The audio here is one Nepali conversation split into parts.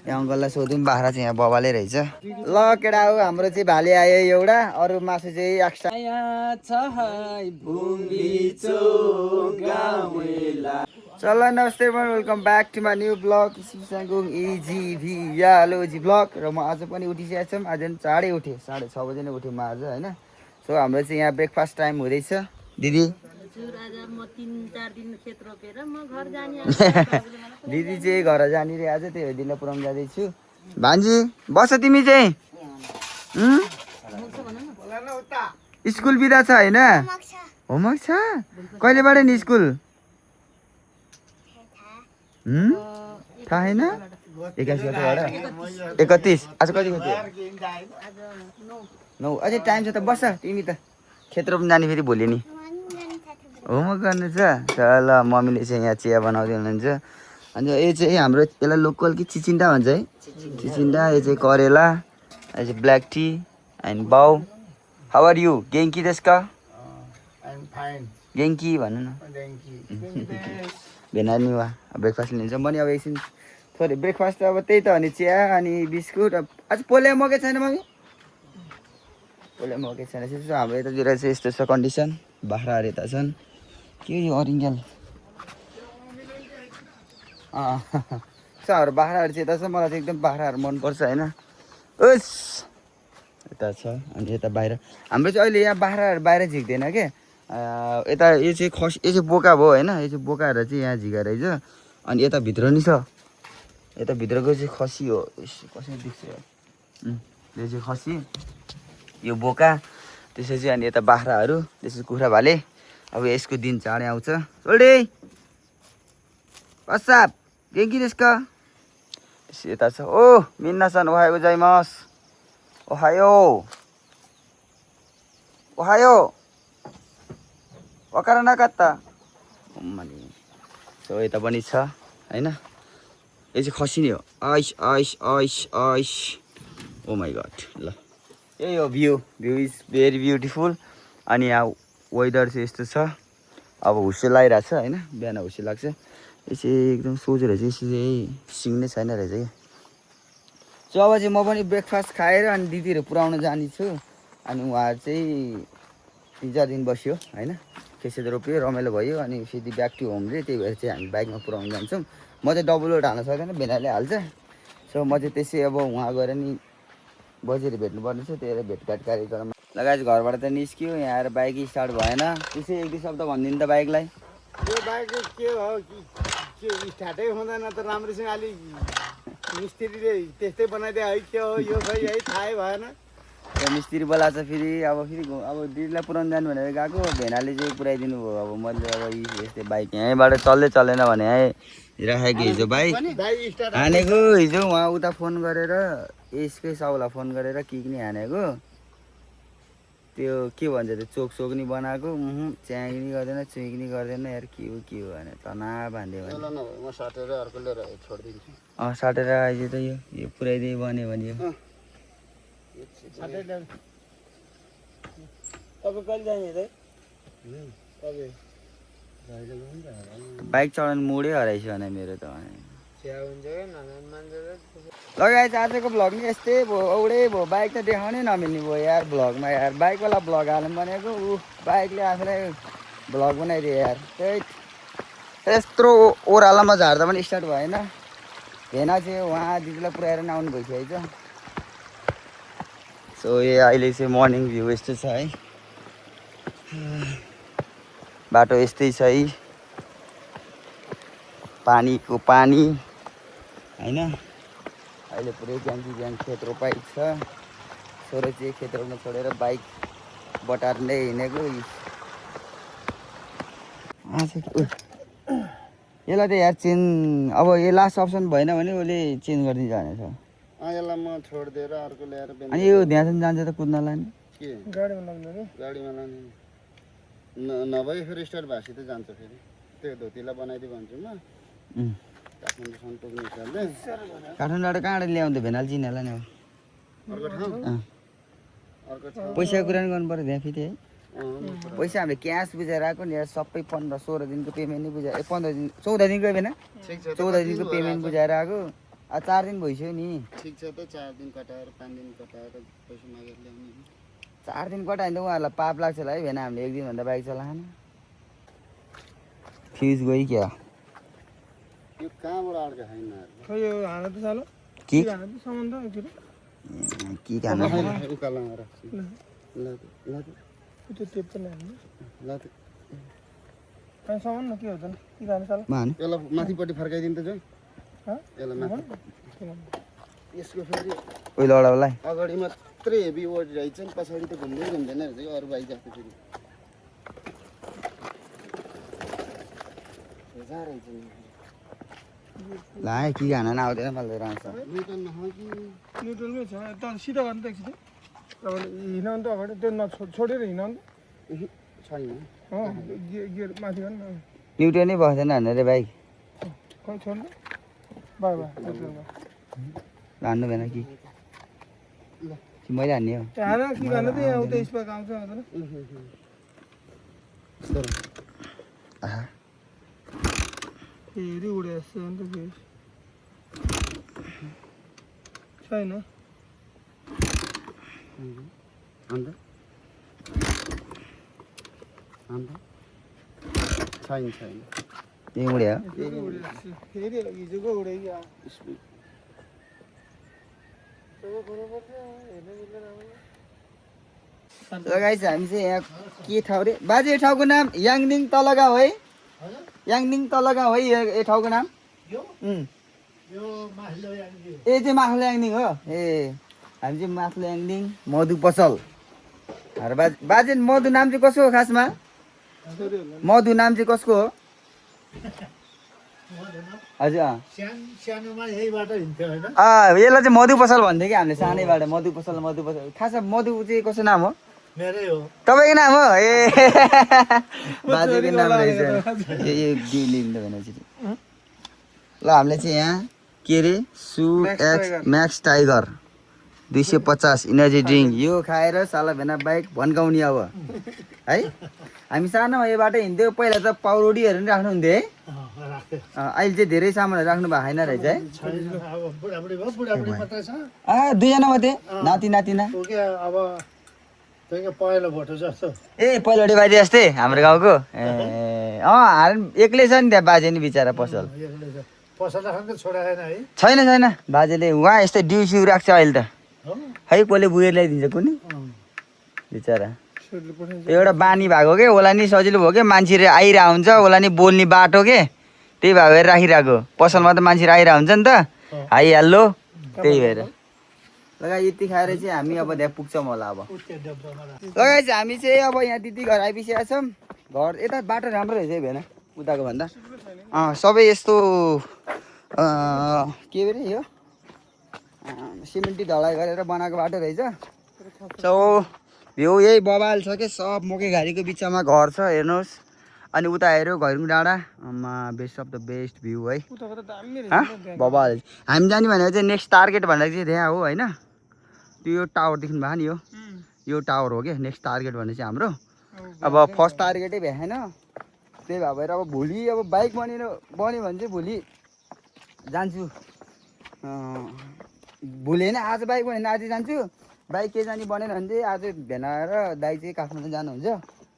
यहाँ अङ्कललाई सोधौँ बाख्रा चाहिँ यहाँ बबाले रहेछ ल केटा हो हाम्रो चाहिँ भाले आयो एउटा अरू मासु चाहिँ एक्स्ट्रा चल नमस्ते welcome back to my new blog सिमसाङगुङ इजिभी यालोजी ब्लग र म आज पनि उठिसकेको छु आज चाँडै उठेँ 6:30 बजे नै उठेँ म आज होइन सो हाम्रो चाहिँ यहाँ ब्रेकफास्ट टाइम हुँदैछ दिदी दिदी चाहिँ घर जाने रे आज त्यही भएर दिदीलाई पुऱ्याउनु जाँदैछु भान्जी बस तिमी चाहिँ स्कुल बिदा छ होइन होमवर्क छ कहिलेबाट नि स्कुल थाहा छैन 21 गतेबाट 31 आज कति गते 9 अझै टाइम छ त बस तिमी त खेत्र पनि जाने फेरि भोलि नि होमवर्क गर्नु छ ल मम्मीले चाहिँ यहाँ चिया बनाउँदै हुनुहुन्छ अनि यो चाहिँ हाम्रो यसलाई लोकल कि चिचिन्डा भन्छ है चिचिन्डा यो चाहिँ करेला यो चाहिँ ब्ल्याक टी एन्ड बाउ हाउ आर यु गेङ्की देशका गेङ्की भन्नु न भेनानी वा ब्रेकफास्ट लिन्छ म नि अब एकछिन थोरै ब्रेकफास्ट अब त्यही त अनि चिया अनि बिस्कुट आज पोले मकै छैन मम्मी पोले मकै छैन त्यसो हाम्रो यतातिर चाहिँ यस्तो छ कन्डिसन बाख्राहरू यता छन् के यो अरिङ्गल हाम्रो बाख्राहरू चाहिँ यता छ मलाई चाहिँ एकदम बाख्राहरू मनपर्छ होइन ओस् यता छ अनि यता बाहिर हाम्रो चाहिँ अहिले यहाँ बाख्राहरू बाहिर झिक्दैन के यता यो चाहिँ यो चाहिँ बोका भयो होइन यो चाहिँ बोकाहरू चाहिँ यहाँ झिका रहेछ अनि यता भित्र नि छ यता भित्रको चाहिँ खसी हो कसरी देख्छ यो चाहिँ खसी यो बोका त्यसपछि अनि यता बाख्राहरू त्यसपछि कुखुरा भाले अब यसको दिन चाँडै आउँछ सोल्डे पसाप गेङ्की त्यसका त्यसपछि यता छ ओ मिन्नासन ओहायो गोजाइमास ओहायो ओहायो वकारा नकात्ता सो यता पनि छ होइन यो चाहिँ खसी नै हो ice ice ice ice oh my god ल यही हो भ्यू इज भेरी ब्युटिफुल अनि यहाँ वेदर चाहिँ यस्तो छ अब हुस्से लगाइरहेको छ होइन बिहान हुस्से लाग्छ यो चाहिँ एकदम सोझो रहेछ यसो चाहिँ सिङ्नै छैन रहेछ कि सो अब चाहिँ म पनि ब्रेकफास्ट खाएर अनि दिदीहरू पुऱ्याउन जाने छु अनि उहाँहरू चाहिँ 3-4 दिन बस्यो होइन खेसेत रोप्यो रमाइलो भयो अनि फेरि ब्याक टु होम रे त्यही भएर चाहिँ हामी बाइकमा पुऱ्याउनु जान्छौँ म चाहिँ डबल लोड हाल्न सक्दैन भेनाले हाल्छ सो म चाहिँ त्यसै अब उहाँ गएर नि बजेर भेट्नुपर्ने छ त्यही भएर भेटघाट कार्यक्रम लगायत घरबाट त निस्क्यो यहाँ आएर बाइक स्टार्ट भएन त्यसै 1-2 शब्द भनिदिनु त बाइकलाई यो बाइक के हो के स्टार्टै हुँदैन त राम्रोसँग अलिक मिस्त्रीले त्यस्तै बनाइदियो है के हो यो खै है थाहै भएन मिस्त्री बोलाएको छ फेरि अब दिदीलाई पुऱ्याउनु जानु भनेर गएको भेनाले चाहिँ पुऱ्याइदिनु भयो अब मैले अब यस्तै बाइक यहीँबाट चल्दैन भने है राखेको हिजो बाइक हानेको हिजो उहाँ उता फोन गरेर यसकै साउलाई फोन गरेर किक्ने हानेको त्यो के भन्छ त्यो चोक नि बनाएको च्याङ्नी गर्दैन चुइक्नी गर्दैन यार के हो भने तना बाँध्यो भने साटेर अर्को लिएर छोडिदिन्छु साटेर आइज त यो पुऱ्याइदिए बन्यो भने बाइक चलाउनु मुडै हराइछ भने मेरो त लगाएछ आजको भ्लग नि यस्तै भयो औडै भयो बाइक त देखाउनै नमिल्ने भयो यार भ्लगमा यार बाइकवाला भ्लग हालौँ भनेको बाइकले आफूलाई भ्लग बनाइदियो यार त्यही यत्रो ओह्रालोमा झार्दा पनि स्टार्ट भएन भेना चाहिँ उहाँ दिदीलाई पुऱ्याएर नि आउनु भइसकेको छ सो यो अहिले चाहिँ मर्निङ भ्यू यस्तो छ है बाटो यस्तै छ है पानीको पानी होइन अहिले पुरै ज्याङ खेत रोपाइ छ छोरो चाहिँ खेत रोप्न छोडेर बाइक बटार्दै हिँडेको यसलाई त यार चेन्ज अब यो लास्ट अप्सन भएन भने उसले चेन्ज गरिदिन्छ भनेछ यसलाई म छोडिदिएर अर्को ल्याएर अनि यो त्यहाँसम्म जान्छ त कुद्न लाने के गाडीमा लाने नभए फेरि स्टार्ट भएपछि त जान्छ फेरि त्यो धोतीलाई बनाइदियो भन्छु म काठमाडौँसम्म पुग्ने हिसाबले काठमाडौँबाट कहाँबाट ल्याउँथ्यो भेनाल चिनेला नि पैसाको कुरा नि गर्नु पर्यो त्यहाँ फेरि है पैसा हामीले क्यास बुझाएर आएको नि सबै 15-16 दिनको पेमेन्ट नै बुझाएर 14 दिनको होइन 14 दिनको पेमेन्ट बुझाएर आएको 4 दिन भइसक्यो नि। ठिक छ त 4 दिन कटाएर 5 दिन कटाएर पैसा मागेर ल्याउने 4 दिन कटायो भने त उहाँहरूलाई पाप लाग्छ होला है भेना हामीले 1 दिनभन्दा बाइक चलाएन। फ्युज गयो क्या यो कहाँबाट अड्का छैन खै यो हान त सालो कि हान त सामान त एकतिर के खानु उकालोमा राख्छु ल ल त्यो टेप त ल्याउनु ल कहाँ सामान न के हो त के खानु सालो मान यसलाई माथिपट्टि फर्काइदिनु त जोइ ह यसलाई माथि यसको फेरि ओइ लडाउलाई अगाडि मात्रै हेभी वेट रहेछ नि पछाडि त घुम्दै घुम्दैन रहेछ अरू बाइक जस्तो फेरि जा रहेछ ला के खान आउँदैन मलाई रान्छ न्युटन नहो कि न्युट्रलमै छ त सिधा गर्नु त एकछिन तपाईँले हिँडाउनु त अगाडि त्यो छोडेर हिँडाउनु छैन त गियर माथि गर्नु न न्युटनै बस्दैन भने रे बाइक खै छोड्नु बाई बाई न्युट्रलमा हान्नु भएन कि मैले हान्ने हो हान के गर्नु त यहाँ उता स्पार्क आउँछ आउँदैन आहा फेरि उडेछ अन्त फेरि छैन अन्त अन्त छैन छैन त्यही उड्यो फेरि उडेछ फेरि हिजोको उडेको लगाइछ हामी चाहिँ यहाँ के ठाउँ रे बाजे यो ठाउँको नाम याङनिङ तलगाउँ है याङनिङ तलगाउँ है यो ठाउँको नाम ए चाहिँ माथलो याङनिङ हो ए हामी चाहिँ माथलो याङनिङ मधु पसल बाजे मधु नाम चाहिँ कसको हो खासमा मधु नाम चाहिँ कसको हो हजुर सानोमा यहीबाट हिँड्थ्यो होइन यसलाई चाहिँ मधु पसल भन्थ्यो कि हामीले सानैबाट मधु पसल खासमा मधु चाहिँ कसको नाम हो मेरै हो तपाईँको नाम हो ए बाजेको नाम रहेछ यो लिँदा भनेपछि ल हामीले चाहिँ यहाँ के अरे म्याक्स टाइगर 250 इनर्जी ड्रिङ्क यो खाएर साला भेना बाइक भन्काउने अब है हामी सानोमा यो बाटो हिँड्थ्यो पहिला त पाउरोडीहरू पनि राख्नुहुन्थ्यो है अहिले चाहिँ धेरै सामानहरू राख्नु भएको छैन रहेछ है दुईजना मात्रै नाति नातिना पहिलो भोटो जस्तो ए पहिलोटी बाजे जस्तै हाम्रो गाउँको ए एक्लै छ नि त्यहाँ बाजे नि बिचरा पसल पसल राख्नु त छोडाएन है छैन छैन बाजेले उहाँ यस्तै डिउसिउ राख्छ अहिले त है कसले बुएर ल्याइदिन्छ कुनै बिचरा एउटा बानी भएको के होला नि सजिलो भयो कि मान्छेहरू आइरहेको हुन्छ होला नि बोल्ने बाटो के त्यही भएर राखिरहेको पसलमा त मान्छेहरू आइरहेको हुन्छ नि त हाइहाल्लो त्यही भएर लगाइ यति खाएर चाहिँ हामी अब त्यहाँ पुग्छौँ होला अब लगाइ चाहिँ हामी चाहिँ अब यहाँ दिदी घर आइपुगेका छौँ घर यता बाटो राम्रो रहेछ है भएन उताको भन्दा सबै यस्तो के अरे यो सिमेन्टी ढलाइ गरेर बनाएको बाटो रहेछ सो भ्यू यही बबाल छ कि सब मकै घारीको बिचमा घर छ हेर्नुहोस् अनि उता हेऱ्यो घैरुङ डाँडा best of the best view है बबाल हामी जाने भनेको चाहिँ नेक्स्ट टार्गेट भनेको चाहिँ त्यहाँ हो होइन त्यो यो टावर देख्नु भएको नि यो टावर हो क्या नेक्स्ट टार्गेट भने चाहिँ हाम्रो अब फर्स्ट टार्गेटै भएन त्यही भएर अब भोलि अब बाइक बन्यो भने चाहिँ भोलि जान्छु भोलि होइन आज बाइक बन्यो भने आज जान्छु बाइक के जाने बनेन भने चाहिँ आज भेना र दाइ चाहिँ काठमाडौँ जानुहुन्छ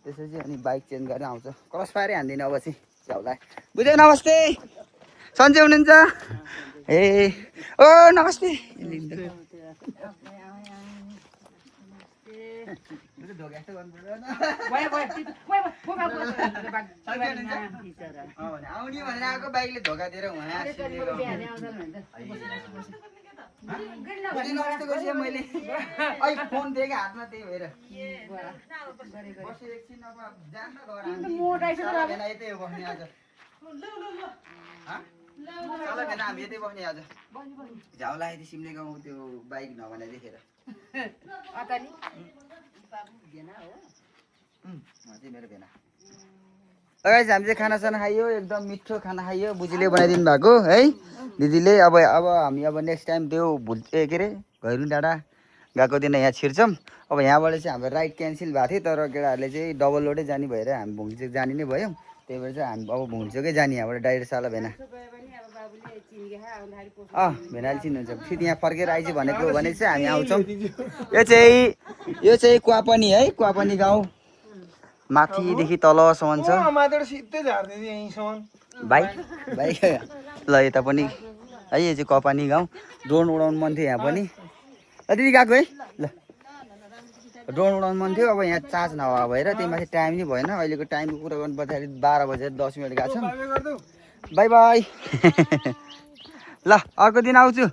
त्यसपछि अनि बाइक चेन्ज गरेर आउँछ क्रस फायरै हान्दिनँ अब चाहिँ च्याउलाई बुझ्यो नमस्ते सन्चै हुनुहुन्छ ए ओ नमस्ते आउने भनेर आएको बाइकले धोका दिएर मैले फोन दिएँ कि हातमा त्यही भएर यतै बस्ने आज हामी यतै बस्ने आज झाउला यति सिमले गाउँ त्यो बाइक नभने देखेर मेरो भेना लगाइस हामी चाहिँ खानासाना खाइयो एकदम मिठो खाना खाइयो बुझीले बनाइदिनु भएको है दिदीले अब हामी अब नेक्स्ट टाइम त्यो के अरे घैरुङ डाँडा गएको दिन यहाँ छिर्छौँ अब यहाँबाट चाहिँ हाम्रो राइड क्यान्सल भएको थियो तर केटाहरूले चाहिँ डबल लोडै जाने भएर हामी भुइँचोक जाने नै भयो त्यही भएर चाहिँ हामी अब भुइँचोकै जाने यहाँबाट डाइरेक्ट साला भेना भेनाइल चिन्नुहुन्छ फेरि यहाँ फर्केर आइज भनेको भने चाहिँ हामी आउँछौँ यो चाहिँ क्वापनी है क्वापनी गाउँ माथिदेखि तलसम्म छ माथिबाट सिधै झार्दै थियो यहीँसम्म बाइक ल यता पनि है यो चाहिँ क्वापनी गाउँ ड्रोन उडाउनु मन थियो यहाँ पनि दिदी गएको है ल ड्रोन उडाउनु मन थियो अब यहाँ चार्ज नभए भएर त्यही माथि टाइम नै भएन अहिलेको टाइमको कुरा गर्नु पर्दाखेरि 12 बजेर 10 मिनट गएको छौँ बाई बाई ल अर्को दिन आउँछु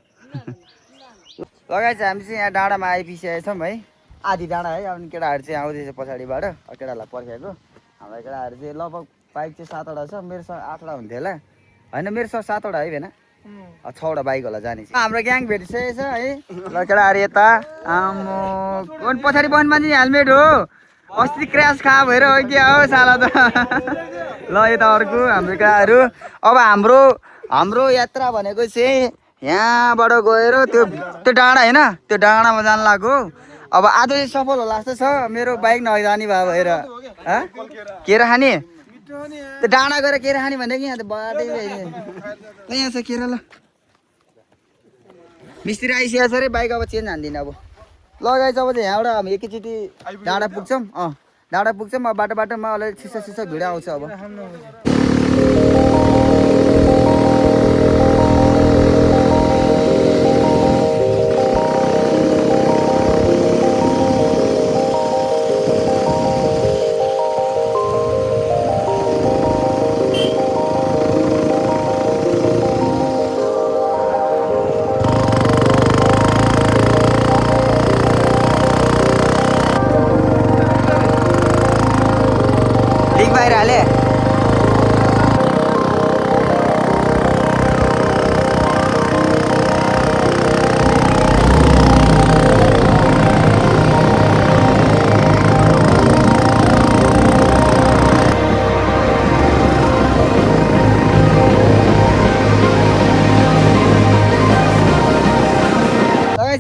लगाएछ हामी चाहिँ यहाँ डाँडामा आइपुगिसकेका छौँ है आधी डाँडा है अब केटाहरू चाहिँ आउँदैछ पछाडिबाट केटाहरूलाई पर्खेको हाम्रो केटाहरू चाहिँ लगभग बाइक चाहिँ 7वटा छ मेरोसँग 8वटा हुन्थ्यो होला होइन मेरोसँग 7वटा है भेना 6वटा बाइक होला जाने चाहिँ हाम्रो ग्याङ भेटिसकेको छ है ल केटाहरू यता आम्मो पछाडि बन्द मान्छे हेलमेट हो अस्ति क्रास खा भएर हो क्या हो साला त ल यता अर्को हाम्रो केटाहरू अब हाम्रो यात्रा भनेको चाहिँ यहाँबाट गएर त्यो डाँडा होइन त्यो डाँडामा जानु लाग्यो अब आज चाहिँ सफल होला जस्तो छ मेरो बाइक नजाने भए भएर केरा खाने त्यो डाँडा गएर केरा खाने भनेको यहाँ त बाटै यहाँ छ केरा ल मिस्त्री आइसकेको छ अरे बाइक अब चेन्ज हान्दिनँ अब लगाएछ अब चाहिँ यहाँबाट हामी एकैचोटि डाँडा पुग्छौँ डाँडा पुग्छौँ अब बाटोमा अलिअलि सिसा भिडियो आउँछ अब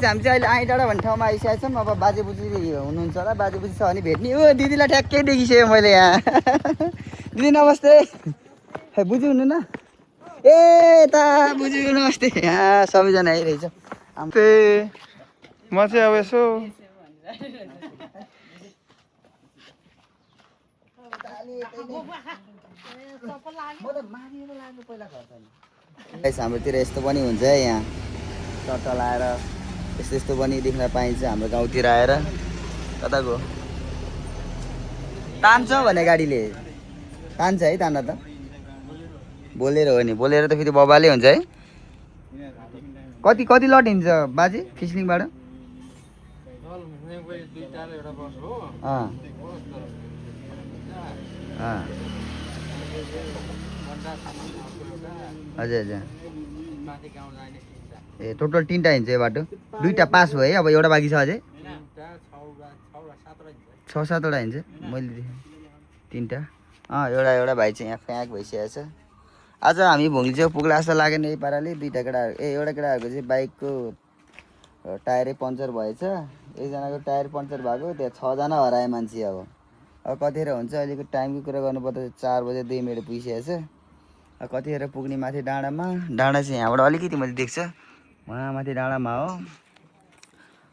हामी चाहिँ अहिले आइडाँडा भन्ने ठाउँमा आइसकेको छौँ अब बाजे बोजू हुनुहुन्छ होला बाजे बोजू छ भने भेट्ने ओ दिदीलाई ठ्याक्कै देखिसकेँ मैले यहाँ दिदी नमस्ते खै बुझ्नु हुनु न ए यता बुझ्नु नमस्ते यहाँ सबैजना आइरहेछ म चाहिँ अब यसो हाम्रोतिर यस्तो पनि हुन्छ है यहाँ चट्टा लाएर यस्तो पनि देख्न पाइन्छ हाम्रो गाउँतिर आएर कता गयो तान्छ भने गाडीले तान्छ है तान्दा त बोलेर हो नि बोलेर त फेरि बबाले हुन्छ है कति लट हिँड्छ बाजे खिस्लिङबाट हजुर हजुर ए टोटल 3टा हिँड्छ यो बाटो 2टा पास भयो है अब एउटा बाँकी छ अझै 6-7वटा हिँड्छ मैले देखेँ 3टा एउटा भाइ चाहिँ यहाँ फ्याँक भइसकेको छ आज हामी भुङ्ली चाहिँ पुग्ला जस्तो लागेन यही पाराले एउटा केटाहरूको चाहिँ बाइकको टायरै पङ्चर भएछ एकजनाको टायर पङ्चर भएको त्यहाँ 6जना हराए मान्छे अब कतिखेर हुन्छ अहिलेको टाइमको कुरा गर्नुपर्दा 4 बजे 2 मिनट पुगिसकेको छ कतिखेर पुग्ने माथि डाँडामा डाँडा चाहिँ यहाँबाट अलिकति मैले देख्छ वहाँ माथि डाँडामा हो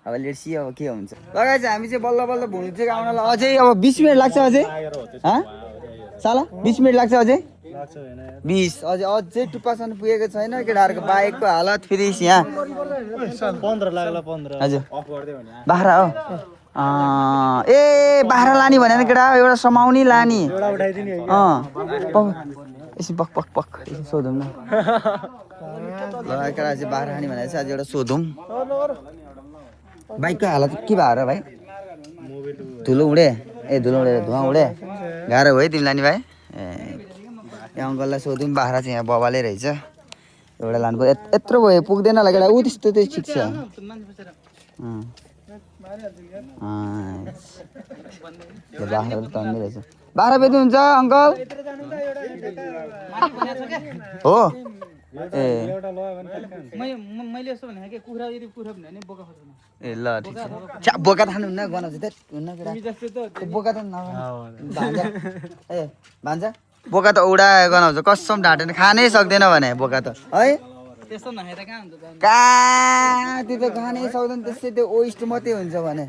अब लेट्सी अब के हुन्छ लगाए चाहिँ हामी चाहिँ बल्ल बल्ल भुँडी चाहिँ आउनलाई अझै अब 20 मिनट लाग्छ अझै साला 20 मिनट लाग्छ अझै 20 अझै टुप्पासम्म पुगेको छैन केटाहरूको बाइकको हालत फेरि यहाँ 15 लाग्ला 15 हजुर बाख्रा हो ए बाख्रा लाने भनेर केटा एउटा समाउनी लाने एउटा उठाइदिने यसो पक पक पक यसो सोधौँ न ल केटा चाहिँ बाख्रा खाने भनेर चाहिँ आज एउटा सोधौँ बाइकको हालत के भयो र भाइ धुलो उडे धुवा उडे गाह्रो भयो तिमीलाई नि भाइ ए यहाँ अङ्कललाई सोधौँ बाख्रा चाहिँ यहाँ बबाले रहेछ एउटा लानु पर्यो यत्रो भयो पुग्दैन होला केटा ऊ त्यस्तो चाहिँ ठिक छ बाख्रा त तन्दै रहेछ बाख्रा बेच्नुहुन्छ अङ्कल हो ए मैले यस्तो भने के कुखुरा यदि कुखुरा भने बोका खोज्नु ए ल ठिक छ बोका खानु हुन्न गनाउँछ त हुन्न केटा बोका त भान्जा ए भान्जा बोका त उडा गनाउँछ कसम ढाँटेन खानै सक्दैन भने बोका त है त्यस्तो नखाएर कहाँ हुन्छ त कहाँ त्यो त खानै सक्दैन त्यसै त्यो वेस्ट मात्रै हुन्छ भने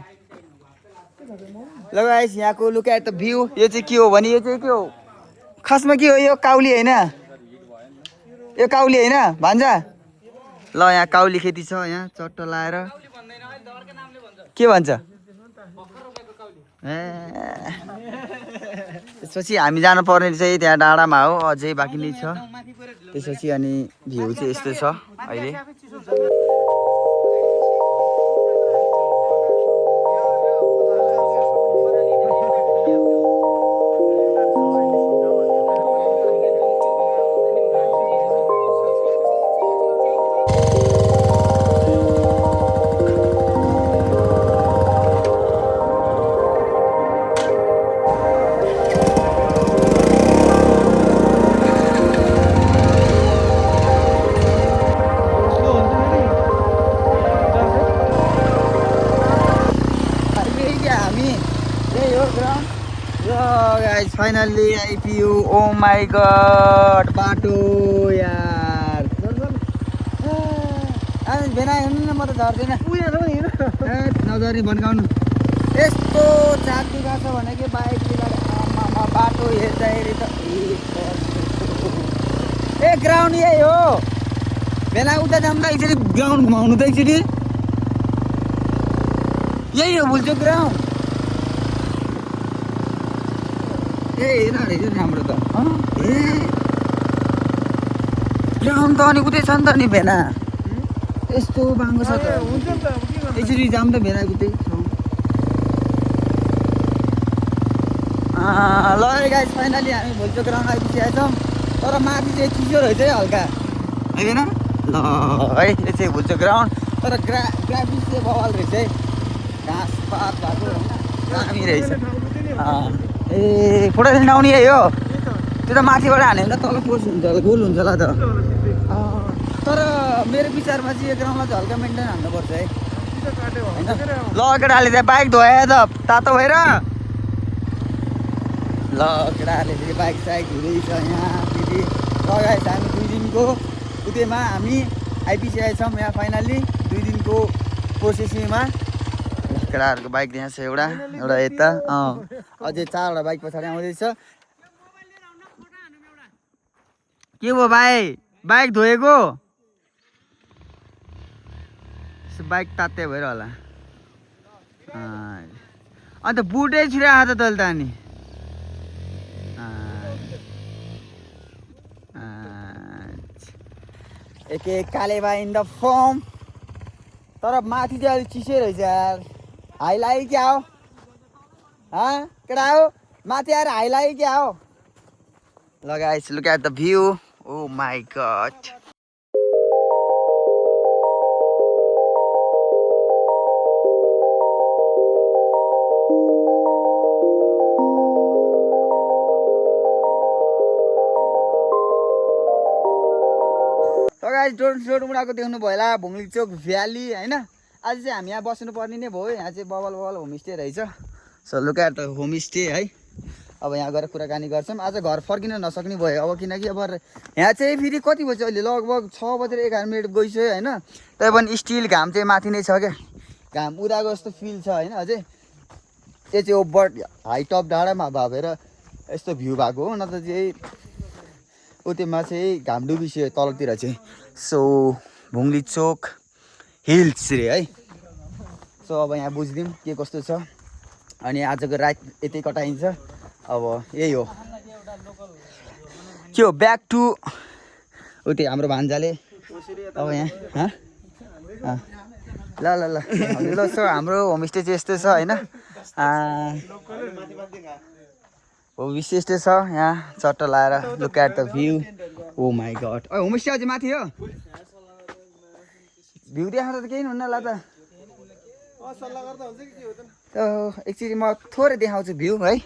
ल गाइस यहाँको लुक एट द भ्यू यो चाहिँ के हो भने यो चाहिँ के हो खासमा के हो यो काउली होइन यो काउली होइन भान्जा ल यहाँ काउली खेती छ यहाँ चट्ट लाएर के भन्छ ए त्यसपछि हामी जानु पर्ने चाहिँ त्यहाँ डाँडामा हो अझै बाँकी नै छ त्यसपछि अनि भ्यू चाहिँ यस्तो छ अहिले फाइनल्ली आइपुग्यो ओ माई गड बाटो यार भेना हेर्नु न म त झर्दैन नझर्ने भन्काउनु यस्तो चाकु गएको छ भने कि बाइकले बाटो हेर्दाखेरि त ए ग्राउन्ड यही हो भेना उता जाँदा एकचोटि ग्राउन्ड घुमाउनु त एकचोटि यही हो बुझ्छु ग्राउन्ड ए हेर राम्रो त ए ग्राउन्ड त अनि उतै छ नि त नि भेना यस्तो बाङ्गो छ त हुन्छ नि त अब के गर्नु यसरी जाम त भेना उतै ल गाइस फाइनली हामी भोलिको ग्राउन्ड आइपुगेका छौँ तर माथि चाहिँ चिसो रहेछ है हल्का है भेना ल है यो चाहिँ भोलिको ग्राउन्ड तर ग्राफिक्स चाहिँ बवाल रहेछ है घाँस पात भएको दामी रहेछ ए फोटो लिन आउने यही हो त्यो त माथिबाट हाल्यो भने तल फोर्स हुन्छ होला गोल हुन्छ होला त तर मेरो विचारमा चाहिँ यो ग्राउन्डलाई चाहिँ हल्का मेन्टेन हान्नुपर्छ है होइन ल केटाहरूले त्यहाँ बाइक धोयो त तातो भएर ल केटाहरूले फेरि बाइक साइक हुँदैछ यहाँ फेरि लगाएछ हामी 2 दिनको उतैमा हामी आइपुगेका छौँ यहाँ फाइनल्ली 2 दिनको प्रोसेसिङमा केटाहरूको बाइक यहाँ छ एउटा यता अझै 4वटा बाइक पछाडि आउँदैछ के भयो भाइ बाइक धोएको बाइक तात्या भएर होला अन्त बुटै छिराएको त तैँले त अनि एक कालेबा इन द फर्म तर माथि चाहिँ अलिक चिसै रहेछ यार हाइलाइट क्या हो केटा हो माथि आएर हाइलाइट क्या हो ल guys look at the view oh my God drone उडाएको देख्नु भयो होला भुङ्लिचोक भ्याली होइन आज चाहिँ हामी यहाँ बस्नुपर्ने नै भयो यहाँ चाहिँ बबल होमस्टे रहेछ so look at the homestay है अब यहाँ गएर कुराकानी गर्छौँ आज घर फर्किन नसक्ने भयो अब किनकि अब यहाँ चाहिँ फेरि कति बज्छ अहिले लगभग 6:11 गइसक्यो होइन त्यही पनि स्टिल घाम चाहिँ माथि नै छ क्या घाम उदाएको जस्तो फिल छ होइन अझै त्यो चाहिँ ओभर हाई टप डाँडामा भएर यस्तो भ्यू भएको हो न त चाहिँ उतैमा चाहिँ घाम डुबिसक्यो तलतिर चाहिँ सो भुङ्लिचोक हिल्स रे है सो अब यहाँ बुझिदिउँ के कस्तो छ अनि आजको रात यतै कटाइन्छ अब यही हो के हो ब्याक टु उतै हाम्रो भान्जाले अब यहाँ ल ल ल ल सो हाम्रो होमस्टे चाहिँ यस्तो छ होइन होमस्टे यस्तो छ यहाँ चट्ट लाएर look at the view oh my god homestay अझै माथि हो भ्यू देखाएर त केही हुन्न ल त एकचोटि म थोरै देखाउँछु भ्यू है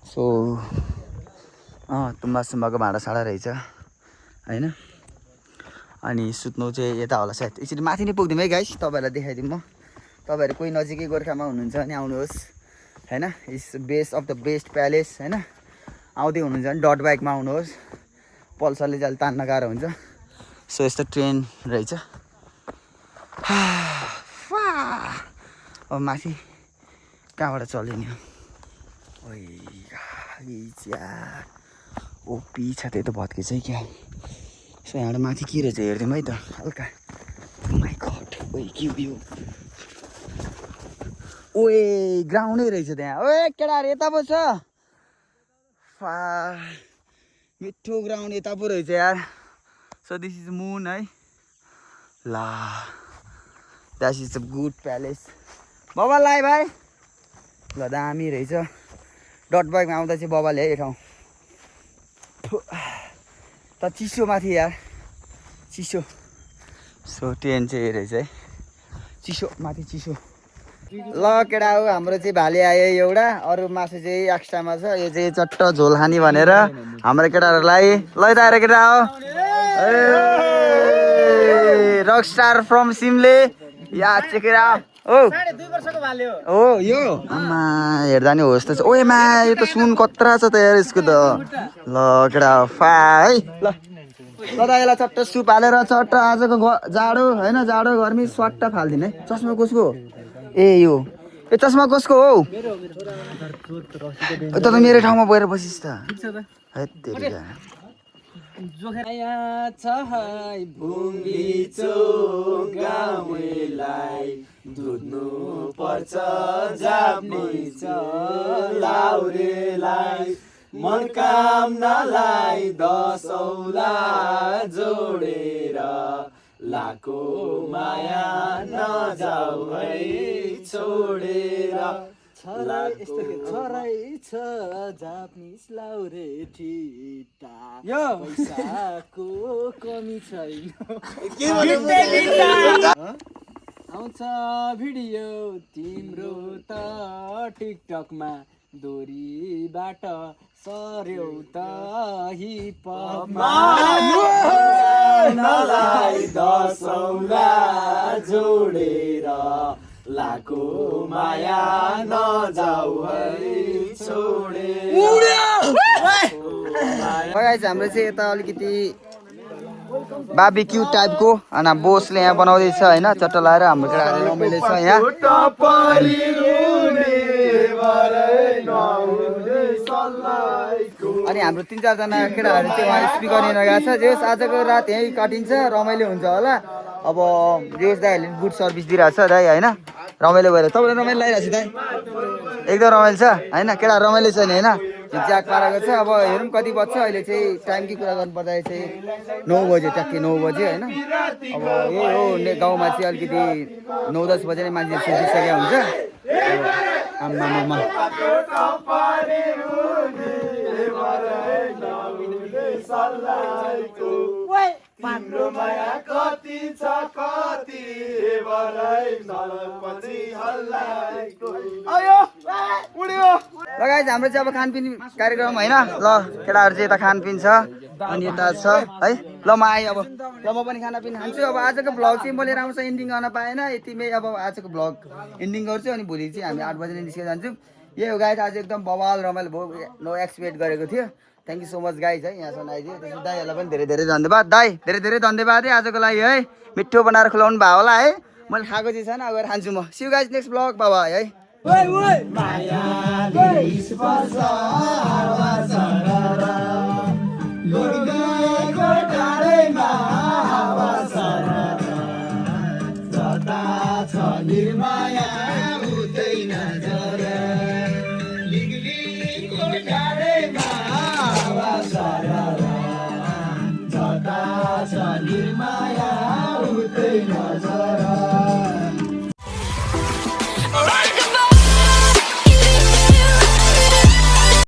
सो तुम्बा सुम्बाको भाँडासाँडा रहेछ होइन अनि सुत्नु चाहिँ यता होला सायद एकचोटि माथि नै पुग्दिउँ है गाइस तपाईँहरूलाई देखाइदिउँ म तपाईँहरू कोही नजिकै गोर्खामा हुनुहुन्छ भने आउनुहोस् होइन is best of the best palace होइन आउँदै हुनुहुन्छ भने डट बाइकमा आउनुहोस् पल्सरले चाहिँ तान्न गाह्रो हुन्छ सो यस्तो ट्रेन रहेछ अब माथि कहाँबाट चल्यो नि ओपी छ त्यही त भत्के चाहिँ क्या सो यहाँबाट माथि के रहेछ हेरिदिउँ है त हल्का माइ गड ओइ के भ्यू ओए ग्राउन्डै रहेछ त्यहाँ ओए केटाहरू यता पो छ फा मिठो ग्राउन्ड यता पो रहेछ यार सो दिस इज मुन है ला that is a good palace बबाल लाए भाइ ल दामी रहेछ डट बाइकमा आउँदा चाहिँ बबाले है यो ठाउँ त चिसो माथि यार चिसो सो ट्रेन चाहिँ यो रहेछ है चिसो माथि चिसो ल केटा हो हाम्रो चाहिँ भाले आयो एउटा अरू मासु चाहिँ एक्स्ट्रामा छ यो चाहिँ चट्ट झोल खाने भनेर हाम्रो केटाहरूलाई लैदाएर केटा हो रक स्टार फ्रम सिमले या चेकेरा हो 2.5 वर्षको भाले हो हो यो आमा हेर्दा नि होस् त ओए मा यो त सुन कत्रा छ त यार यसको त ल केटा फा है ल यसलाई चट्ट सुप हालेर चट्ट आजको जाडो होइन जाडो गर्मी स्वाट्ट फालिदिने है चस्मा कसको ए यो चस्मा कसको हौ त मेरो ठाउँमा गएर बसिस् त दुध्नु पर्छ जाप्नेछ लाउरेलाई मनकामनालाई 10 औला जोडेर लाको माया नजाऊ है छोडेर छराइ छ जापानिज लाउरे ठिटा पैसाको कमी छैन आउँछ भिडियो तिम्रो त टिकटकमा दोरीबाट सर्यौ त हिपहपमा नलाई 10 औला जोडेर लाको माया नजाऊ है छोडेर हाम्रो चाहिँ यता अलिकति बार्बिक्यू टाइपको अनि बोसले यहाँ बनाउँदैछ होइन चट्ट लाएर हाम्रो केटाहरूले रमाइलो छ यहाँ अनि हाम्रो 3-4 जना केटाहरू चाहिँ उहाँ स्पिकर लिएर गएको छ जेस आजको रात यहीँ काटिन्छ रमाइलो हुन्छ होला अब जेस दाइहरूले गुड सर्भिस दिइरहेको छ दाइ होइन रमाइलो भएर तपाईँले रमाइलो लगाइरहेको छ दाइ एकदम रमाइलो छ होइन केटाहरू रमाइलो छ नि होइन झिकझ्याक पारेको छ अब हेरौँ कति बज्छ अहिले चाहिँ टाइमकै कुरा गर्नुपर्दाखेरि चाहिँ 9 बजे ट्याक्कै 9 बजे होइन अब यही हो गाउँमा चाहिँ अलिकति 9-10 बजे नै मान्छे सुतिसकेको हुन्छ आम्मामा तिम्रो माया कति छ कति लगाइज हाम्रो चाहिँ अब खानपिन कार्यक्रम होइन ल केटाहरू चाहिँ यता खानपिन छ अनि यता छ है ल म आएँ अब ल म पनि खानापिना खान्छु अब आजको भ्लग चाहिँ मैले राम्रोसँग एन्डिङ गर्न पाएन यतिमै अब आजको भ्लग एन्डिङ गर्छु अनि भोलि चाहिँ हामी 8 बजे नै निस्केर जान्छौँ यही हो गाइज आज एकदम बवाल रमाइलो भयो नो एक्सपेक्ट गरेको थियो thank you so much guys है यहाँसम्म आइदियो त्यसपछि दाइहरूलाई पनि धेरै धेरै धन्यवाद दाइ धेरै धेरै धन्यवाद है आजको लागि है मिठो बनाएर खुलाउनु भयो होला है मैले खाएको चाहिँ छैन अब खान्छु म see you guys next blog बाबा है निर्माया